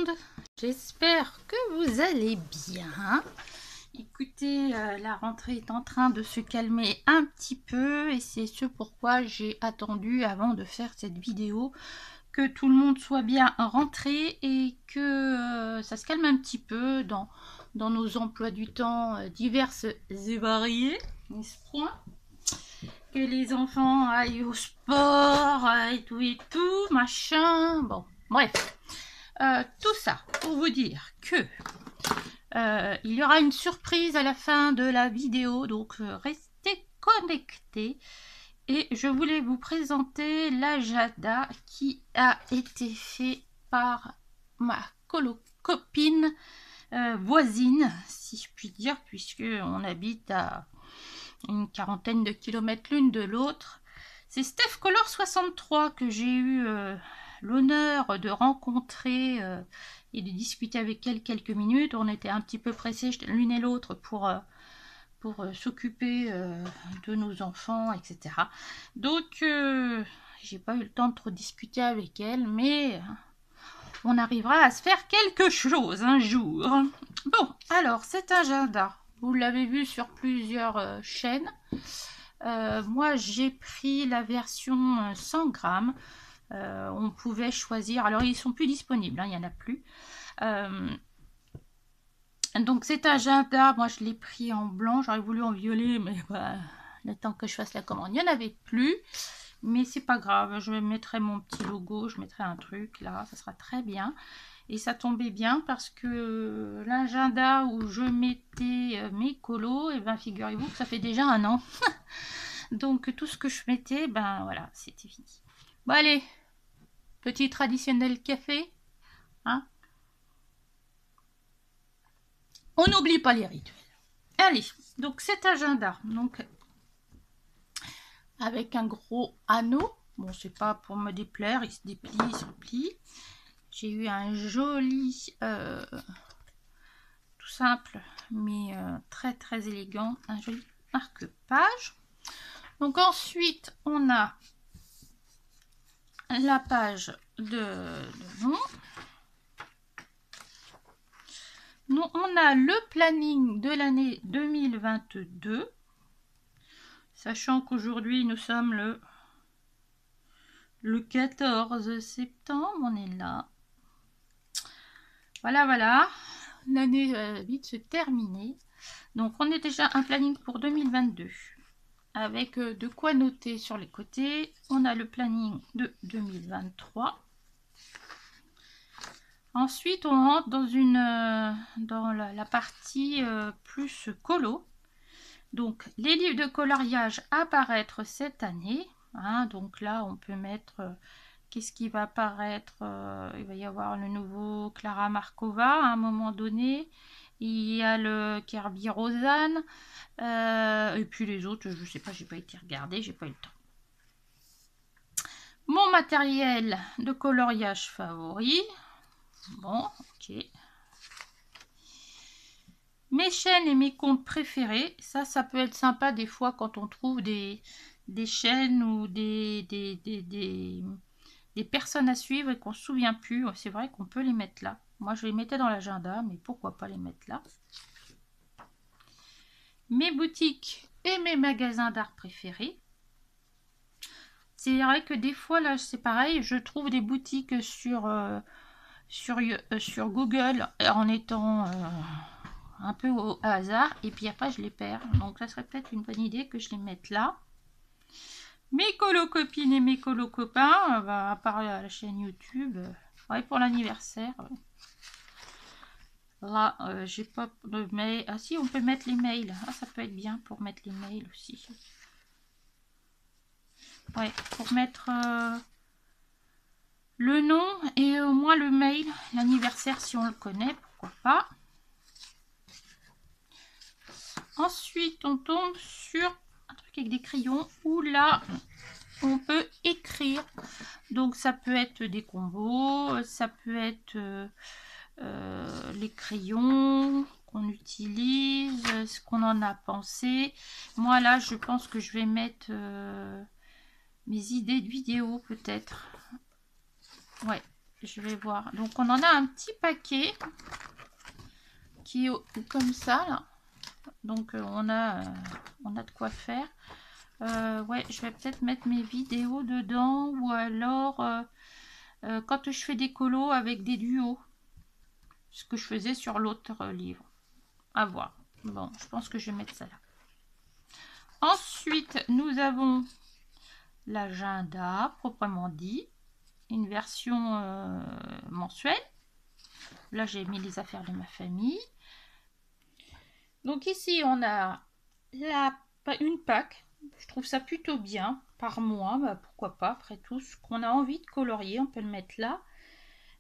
monde, j'espère que vous allez bien. Écoutez, la rentrée est en train de se calmer un petit peu et c'est ce pourquoi j'ai attendu avant de faire cette vidéo que tout le monde soit bien rentré et que ça se calme un petit peu dans nos emplois du temps divers et variés, n'est-ce pas? Que les enfants aillent au sport et tout, machin, bon, bref. Tout ça pour vous dire que il y aura une surprise à la fin de la vidéo, donc restez connectés. Et je voulais vous présenter l'agenda qui a été fait par ma copine voisine, si je puis dire, puisque on habite à une quarantaine de kilomètres l'une de l'autre. C'est Steph Color 63 que j'ai eu l'honneur de rencontrer et de discuter avec elle quelques minutes. On était un petit peu pressés l'une et l'autre pour s'occuper de nos enfants, etc. Donc, j'ai pas eu le temps de trop discuter avec elle, mais on arrivera à se faire quelque chose un jour. Bon, alors, cet agenda, vous l'avez vu sur plusieurs chaînes. Moi, j'ai pris la version 100 grammes. On pouvait choisir. Alors, ils sont plus disponibles, hein, il n'y en a plus. Donc, cet agenda, moi, je l'ai pris en blanc. J'aurais voulu en violet, mais bah, le temps que je fasse la commande, il n'y en avait plus. Mais c'est pas grave. Je mettrai mon petit logo, je mettrai un truc là, ça sera très bien. Et ça tombait bien parce que l'agenda où je mettais mes colos, et ben figurez-vous que ça fait déjà un an. Donc tout ce que je mettais, ben voilà, c'était fini. Bon allez, petit traditionnel café. Hein, on n'oublie pas les rituels. Allez, donc cet agenda, donc avec un gros anneau. Bon, c'est pas pour me déplaire, il se déplie, il se replie. J'ai eu un joli, tout simple, mais très très élégant, un joli marque-page. Donc ensuite, on a la page de nom. Nous, on a le planning de l'année 2022. Sachant qu'aujourd'hui, nous sommes le 14 septembre. On est là. Voilà, voilà. L'année va vite se terminer. Donc, on est déjà un planning pour 2022. Avec de quoi noter sur les côtés. On a le planning de 2023. Ensuite, on rentre dans la partie plus colo. Donc, les livres de coloriage à apparaître cette année. Hein, donc là, on peut mettre... qu'est-ce qui va apparaître? Il va y avoir le nouveau Clara Markova à un moment donné. Il y a le Kirby Rosanne. Et puis les autres, je ne sais pas, j'ai pas été regarder, j'ai pas eu le temps. Mon matériel de coloriage favori. Bon, ok. Mes chaînes et mes comptes préférés. Ça peut être sympa des fois quand on trouve des chaînes ou des personnes à suivre et qu'on ne se souvient plus. C'est vrai qu'on peut les mettre là. Moi, je les mettais dans l'agenda, mais pourquoi pas les mettre là. Mes boutiques et mes magasins d'art préférés. C'est vrai que des fois, là, c'est pareil. Je trouve des boutiques sur Google en étant un peu au hasard. Et puis après, je les perds. Donc, ça serait peut-être une bonne idée que je les mette là. Mes colo-copines et mes colo-copains, à part la chaîne YouTube, ouais, pour l'anniversaire. Là, j'ai pas de mail. Ah si, on peut mettre les mails. Ah, ça peut être bien pour mettre les mails aussi. Ouais, pour mettre le nom et au moins le mail, l'anniversaire si on le connaît, pourquoi pas. Ensuite, on tombe sur un truc avec des crayons où là, on peut écrire. Donc, ça peut être des combos, ça peut être les crayons qu'on utilise, ce qu'on en a pensé. Moi, là, je pense que je vais mettre mes idées de vidéo, peut-être. Ouais, je vais voir. Donc on en a un petit paquet qui est comme ça là. Donc on a de quoi faire. Ouais, je vais peut-être mettre mes vidéos dedans, ou alors quand je fais des colos avec des duos, ce que je faisais sur l'autre livre. À voir. Bon, je pense que je vais mettre ça là. Ensuite, nous avons l'agenda proprement dit, une version mensuelle. Là, j'ai mis les affaires de ma famille. Donc ici, on a une PAC. Je trouve ça plutôt bien par mois. Bah, pourquoi pas, après tout, ce qu'on a envie de colorier, on peut le mettre là.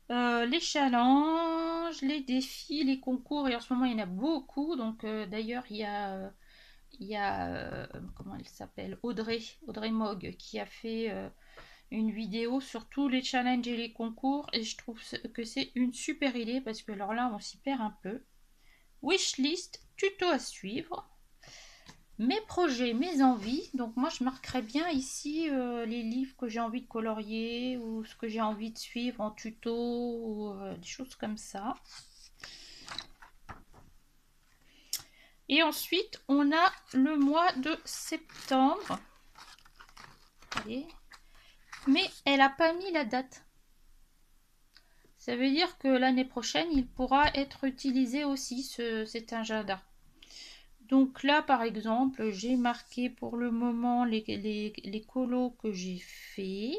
Les challenges, les défis, les concours. Et en ce moment, il y en a beaucoup. Donc d'ailleurs, il y a comment elle s'appelle, Audrey Mogg, qui a fait une vidéo sur tous les challenges et les concours, et je trouve que c'est une super idée, parce que alors là on s'y perd un peu. Wishlist, tuto à suivre, mes projets, mes envies. Donc moi je marquerais bien ici les livres que j'ai envie de colorier, ou ce que j'ai envie de suivre en tuto, ou des choses comme ça. Et ensuite on a le mois de septembre. Allez. Mais elle n'a pas mis la date. Ça veut dire que l'année prochaine, il pourra être utilisé aussi, cet agenda. Donc là, par exemple, j'ai marqué pour le moment les colos que j'ai fait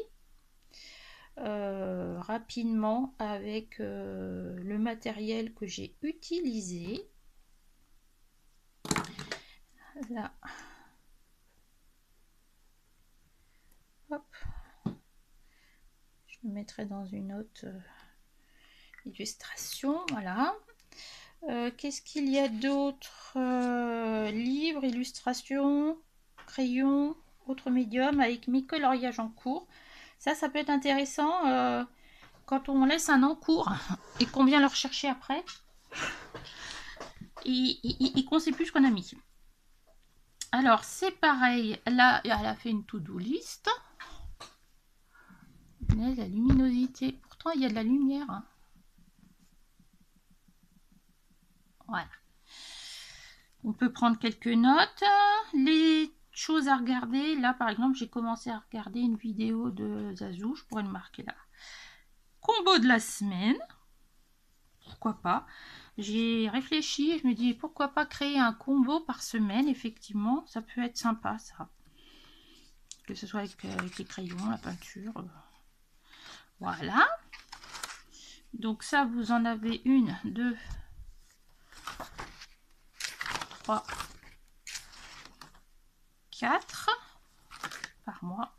rapidement avec le matériel que j'ai utilisé. Là. Hop. Je me mettrai dans une autre illustration. Voilà. Qu'est-ce qu'il y a d'autre? Livres, illustrations, crayons, autres médiums avec mes coloriages en cours. Ça peut être intéressant quand on laisse un en cours et qu'on vient le rechercher après. Et qu'on ne sait plus ce qu'on a mis. Alors, c'est pareil. Là, elle a fait une to-do list. La luminosité. Pourtant, il y a de la lumière. Hein. Voilà. On peut prendre quelques notes. Les choses à regarder. Là, par exemple, j'ai commencé à regarder une vidéo de Zazou. Je pourrais le marquer là. Combo de la semaine. Pourquoi pas? J'ai réfléchi et je me dis pourquoi pas créer un combo par semaine. Effectivement, ça peut être sympa ça. Que ce soit avec les crayons, la peinture. Voilà. Donc ça, vous en avez 1, 2, 3, 4 par mois.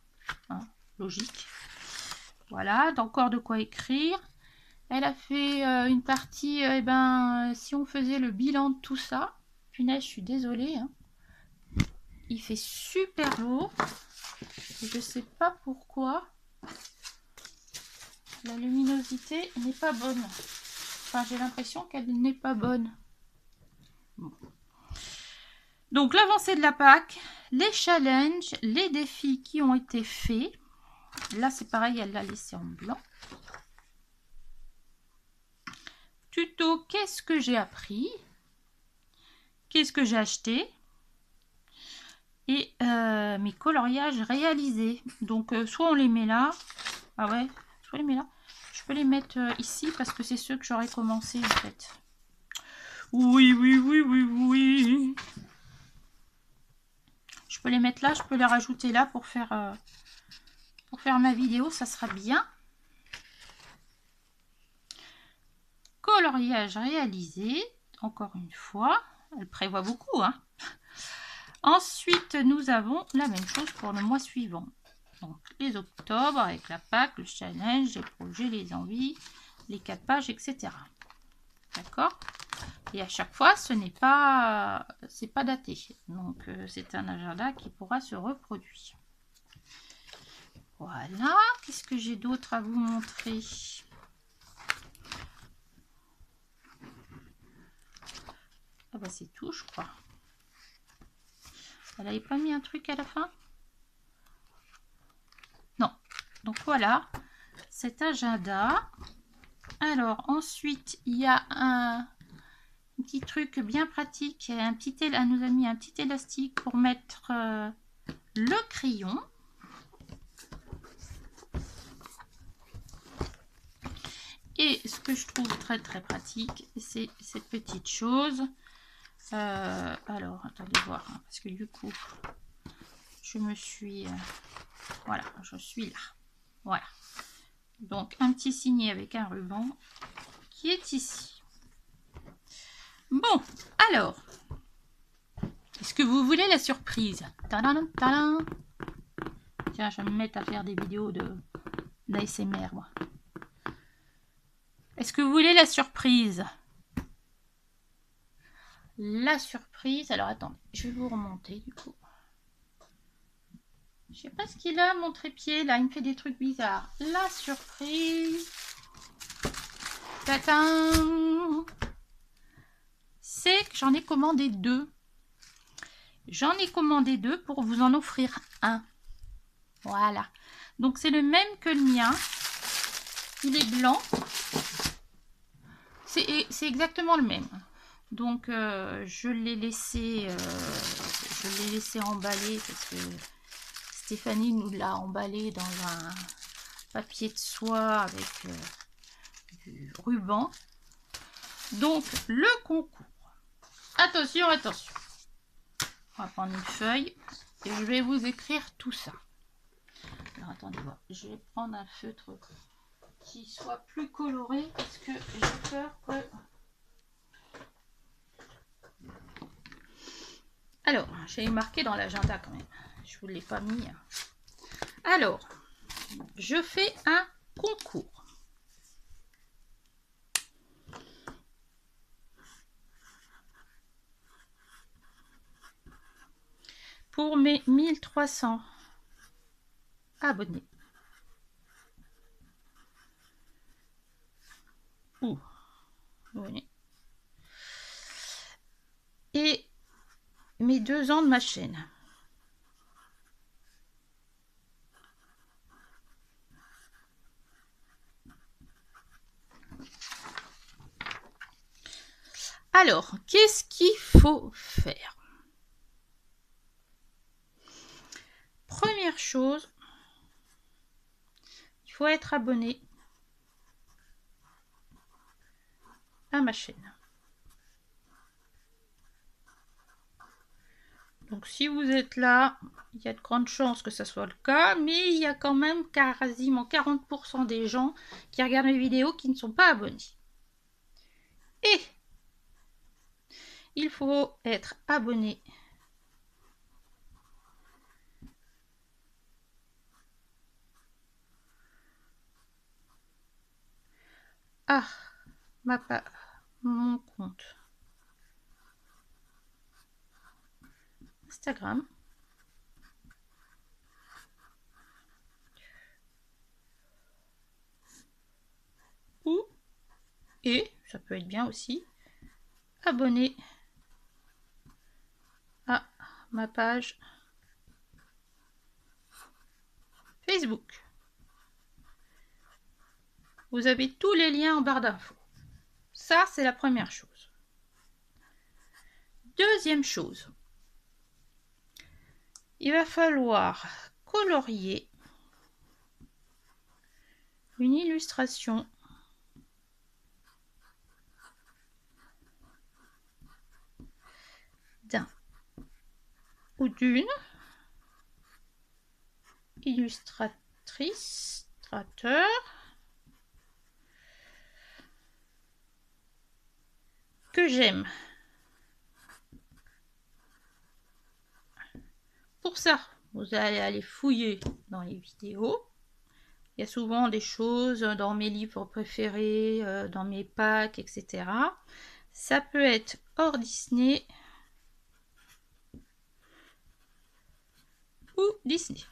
Hein, logique. Voilà, encore de quoi écrire. Elle a fait une partie, si on faisait le bilan de tout ça, punaise, je suis désolée. Hein. Il fait super beau. Je sais pas pourquoi. La luminosité n'est pas bonne. Enfin, j'ai l'impression qu'elle n'est pas bonne. Bon. Donc, l'avancée de la PAC, les challenges, les défis qui ont été faits. Là, c'est pareil, elle l'a laissé en blanc. Tuto, qu'est-ce que j'ai appris? Qu'est-ce que j'ai acheté? Et mes coloriages réalisés. Donc, soit on les met là. Ah ouais, soit on les met là. Je peux les mettre ici parce que c'est ceux que j'aurais commencé en fait. Oui, oui, oui, oui, oui. Je peux les mettre là, je peux les rajouter là pour faire ma vidéo, ça sera bien. Coloriage réalisé, encore une fois. Elle prévoit beaucoup, hein. Ensuite, nous avons la même chose pour le mois suivant. Donc, les octobre avec la PAC, le challenge, les projets, les envies, les 4 pages, etc. D'accord? Et à chaque fois, c'est pas daté. Donc, c'est un agenda qui pourra se reproduire. Voilà. Qu'est-ce que j'ai d'autre à vous montrer? Ah bah, c'est tout, je crois. Elle n'avait pas mis un truc à la fin? Non. Donc, voilà. Cet agenda. Alors ensuite il y a un petit truc bien pratique, elle nous a mis un petit élastique pour mettre le crayon. Et ce que je trouve très pratique, c'est cette petite chose. Alors attendez voir, hein, parce que du coup je me suis voilà, je suis là, voilà. Donc un petit signet avec un ruban qui est ici. Bon, alors, est-ce que vous voulez la surprise? Tadam, tadam. Tiens, je vais me mettre à faire des vidéos d'ASMR, moi. Est-ce que vous voulez la surprise? La surprise, alors attendez, je vais vous remonter du coup. Je sais pas ce qu'il a, mon trépied, là, il me fait des trucs bizarres. La surprise, c'est que j'en ai commandé 2. J'en ai commandé 2 pour vous en offrir un. Voilà. Donc c'est le même que le mien. Il est blanc. C'est exactement le même. Donc je l'ai laissé emballer parce que Stéphanie nous l'a emballé dans un papier de soie avec du ruban. Donc le concours. Attention, attention. On va prendre une feuille et je vais vous écrire tout ça. Alors attendez voir. Je vais prendre un feutre qui soit plus coloré parce que j'ai peur que... Alors, j'ai marqué dans l'agenda quand même. Je vous l'ai pas mis. Alors, je fais un concours. Pour mes 1300 abonnés. Oui. Et mes 2 ans de ma chaîne. Alors, qu'est-ce qu'il faut faire? Première chose, il faut être abonné à ma chaîne. Donc si vous êtes là, il y a de grandes chances que ça soit le cas, mais il y a quand même quasiment 40% des gens qui regardent mes vidéos qui ne sont pas abonnés. Et il faut être abonné à mon compte Instagram. Et ça peut être bien aussi, abonné à ma page Facebook. Vous avez tous les liens en barre d'infos. Ça, c'est la première chose. Deuxième chose, il va falloir colorier une illustration d'un ou d'une illustratrice, que j'aime. Pour ça, vous allez aller fouiller dans les vidéos. Il y a souvent des choses dans mes livres préférés, dans mes packs, etc. Ça peut être hors Disney ou Disney.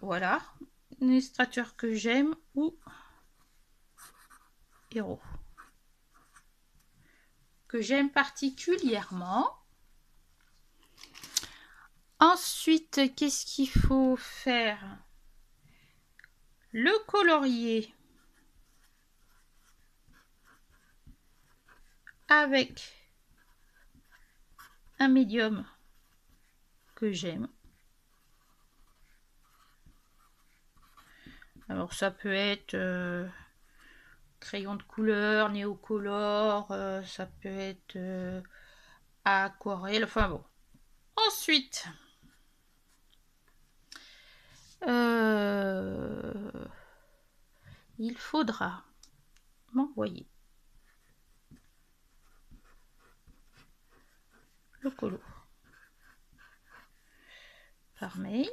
Voilà. Un illustrateur que j'aime ou héros. Que j'aime particulièrement. Ensuite, qu'est-ce qu'il faut faire? le colorier avec un médium que j'aime. Alors ça peut être crayon de couleur, néocolore, ça peut être aquarelle, enfin bon. Ensuite, il faudra m'envoyer le colo par mail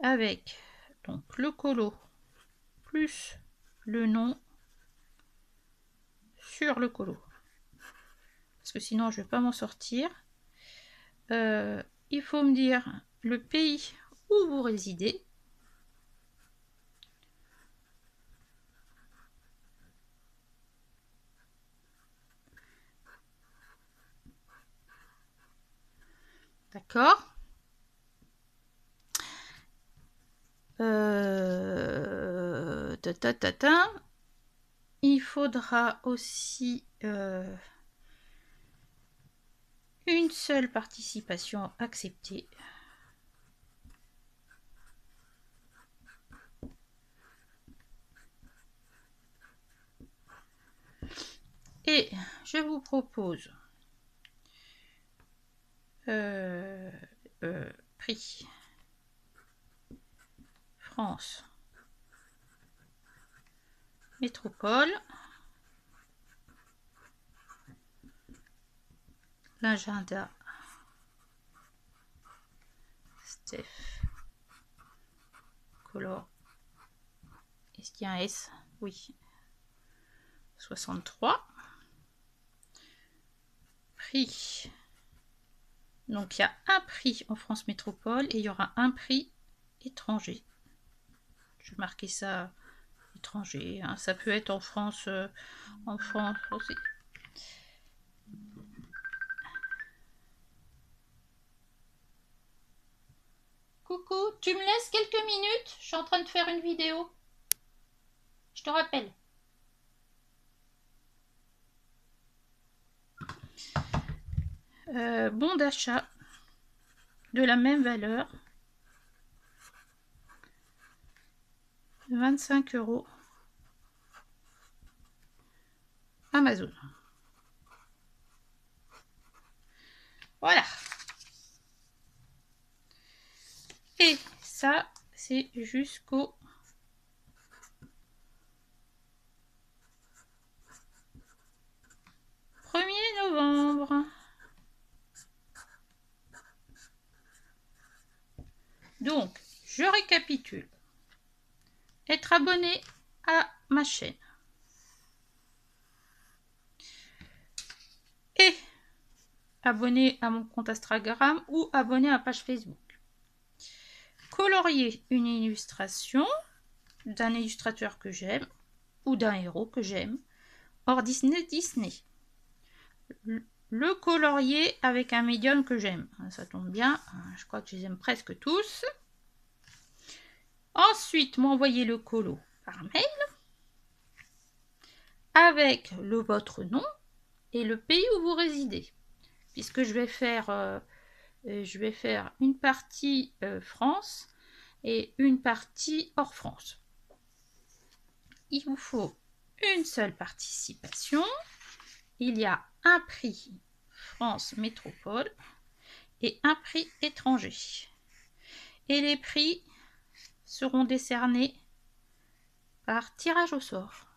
avec donc le colo plus le nom sur le colo, parce que sinon je vais pas m'en sortir. Il faut me dire le pays où vous résidez, d'accord. Il faudra aussi une seule participation acceptée. Et je vous propose prix France Métropole, l'agenda Steph Color. Est-ce qu'il y a un S? Oui. 63. Prix. Donc il y a un prix en France Métropole et il y aura un prix étranger. Je vais marquer ça étranger. Hein. Ça peut être en France aussi. Coucou, tu me laisses quelques minutes? Je suis en train de faire une vidéo. Je te rappelle. Bon d'achat de la même valeur. 25 €. Amazon. Voilà. Et ça, c'est jusqu'au 1er novembre. Donc, je récapitule. Être abonné à ma chaîne. Et abonné à mon compte Instagram ou abonné à ma page Facebook. Colorier une illustration d'un illustrateur que j'aime ou d'un héros que j'aime. Hors Disney. Le colorier avec un médium que j'aime. Ça tombe bien, je crois que je les aime presque tous. Ensuite, m'envoyer le colo par mail avec votre nom et le pays où vous résidez. Puisque je vais faire une partie France et une partie hors France. Il vous faut une seule participation. Il y a un prix France Métropole et un prix étranger. Et les prix seront décernés par tirage au sort.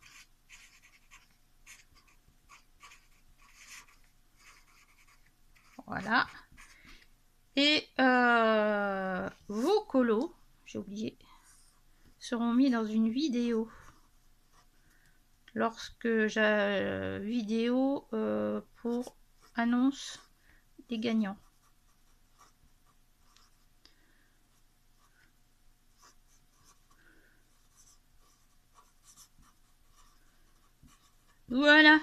Voilà. Et vos colos, j'ai oublié, seront mis dans une vidéo. Lorsque j'ai vidéo pour annonce des gagnants. Voilà.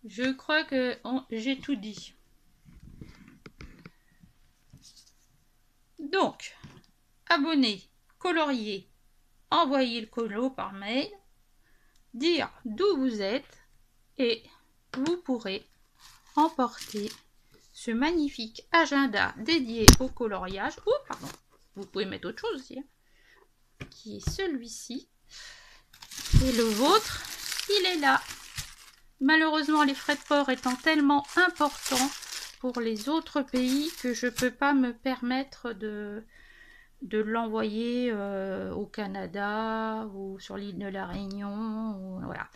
Je crois que j'ai tout dit. Donc, abonner, colorier, envoyer le colo par mail, dire d'où vous êtes et vous pourrez emporter ce magnifique agenda dédié au coloriage. Oh, pardon, vous pouvez mettre autre chose aussi, hein, qui est celui-ci. Et le vôtre, il est là. Malheureusement, les frais de port étant tellement importants pour les autres pays que je ne peux pas me permettre de l'envoyer au Canada ou sur l'île de la Réunion. Ou, voilà.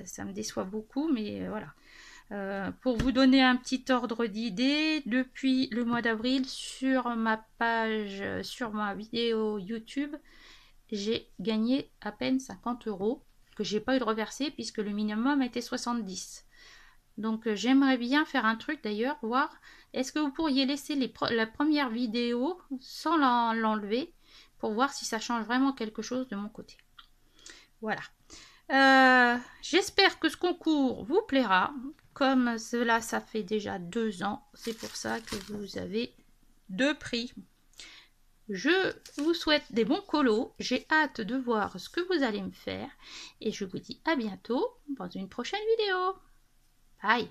Ça me déçoit beaucoup, mais voilà. Pour vous donner un petit ordre d'idée, depuis le mois d'avril, sur ma page, sur ma vidéo YouTube, j'ai gagné à peine 50 € que j'ai pas eu de reverser puisque le minimum était 70. Donc j'aimerais bien faire un truc d'ailleurs, voir est-ce que vous pourriez laisser la première vidéo sans l'enlever pour voir si ça change vraiment quelque chose de mon côté. Voilà. J'espère que ce concours vous plaira. Comme cela, ça fait déjà 2 ans. C'est pour ça que vous avez 2 prix. Je vous souhaite des bons colos. J'ai hâte de voir ce que vous allez me faire. Et je vous dis à bientôt dans une prochaine vidéo. Bye!